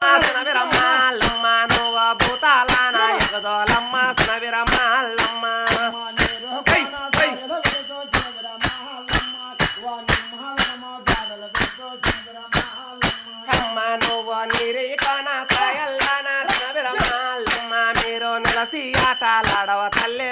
సనవిరమ్మాలమ్మ నువ్వు భూతాలాన ఎగదోలమ్మ సనవిరమ్మాలమ్మ అమ్మ నువ్వు నీరికొన సాయల్లాన సనవిరమ్మాలమ్మ మీరు నిలసి ఆటలాడవ తల్లి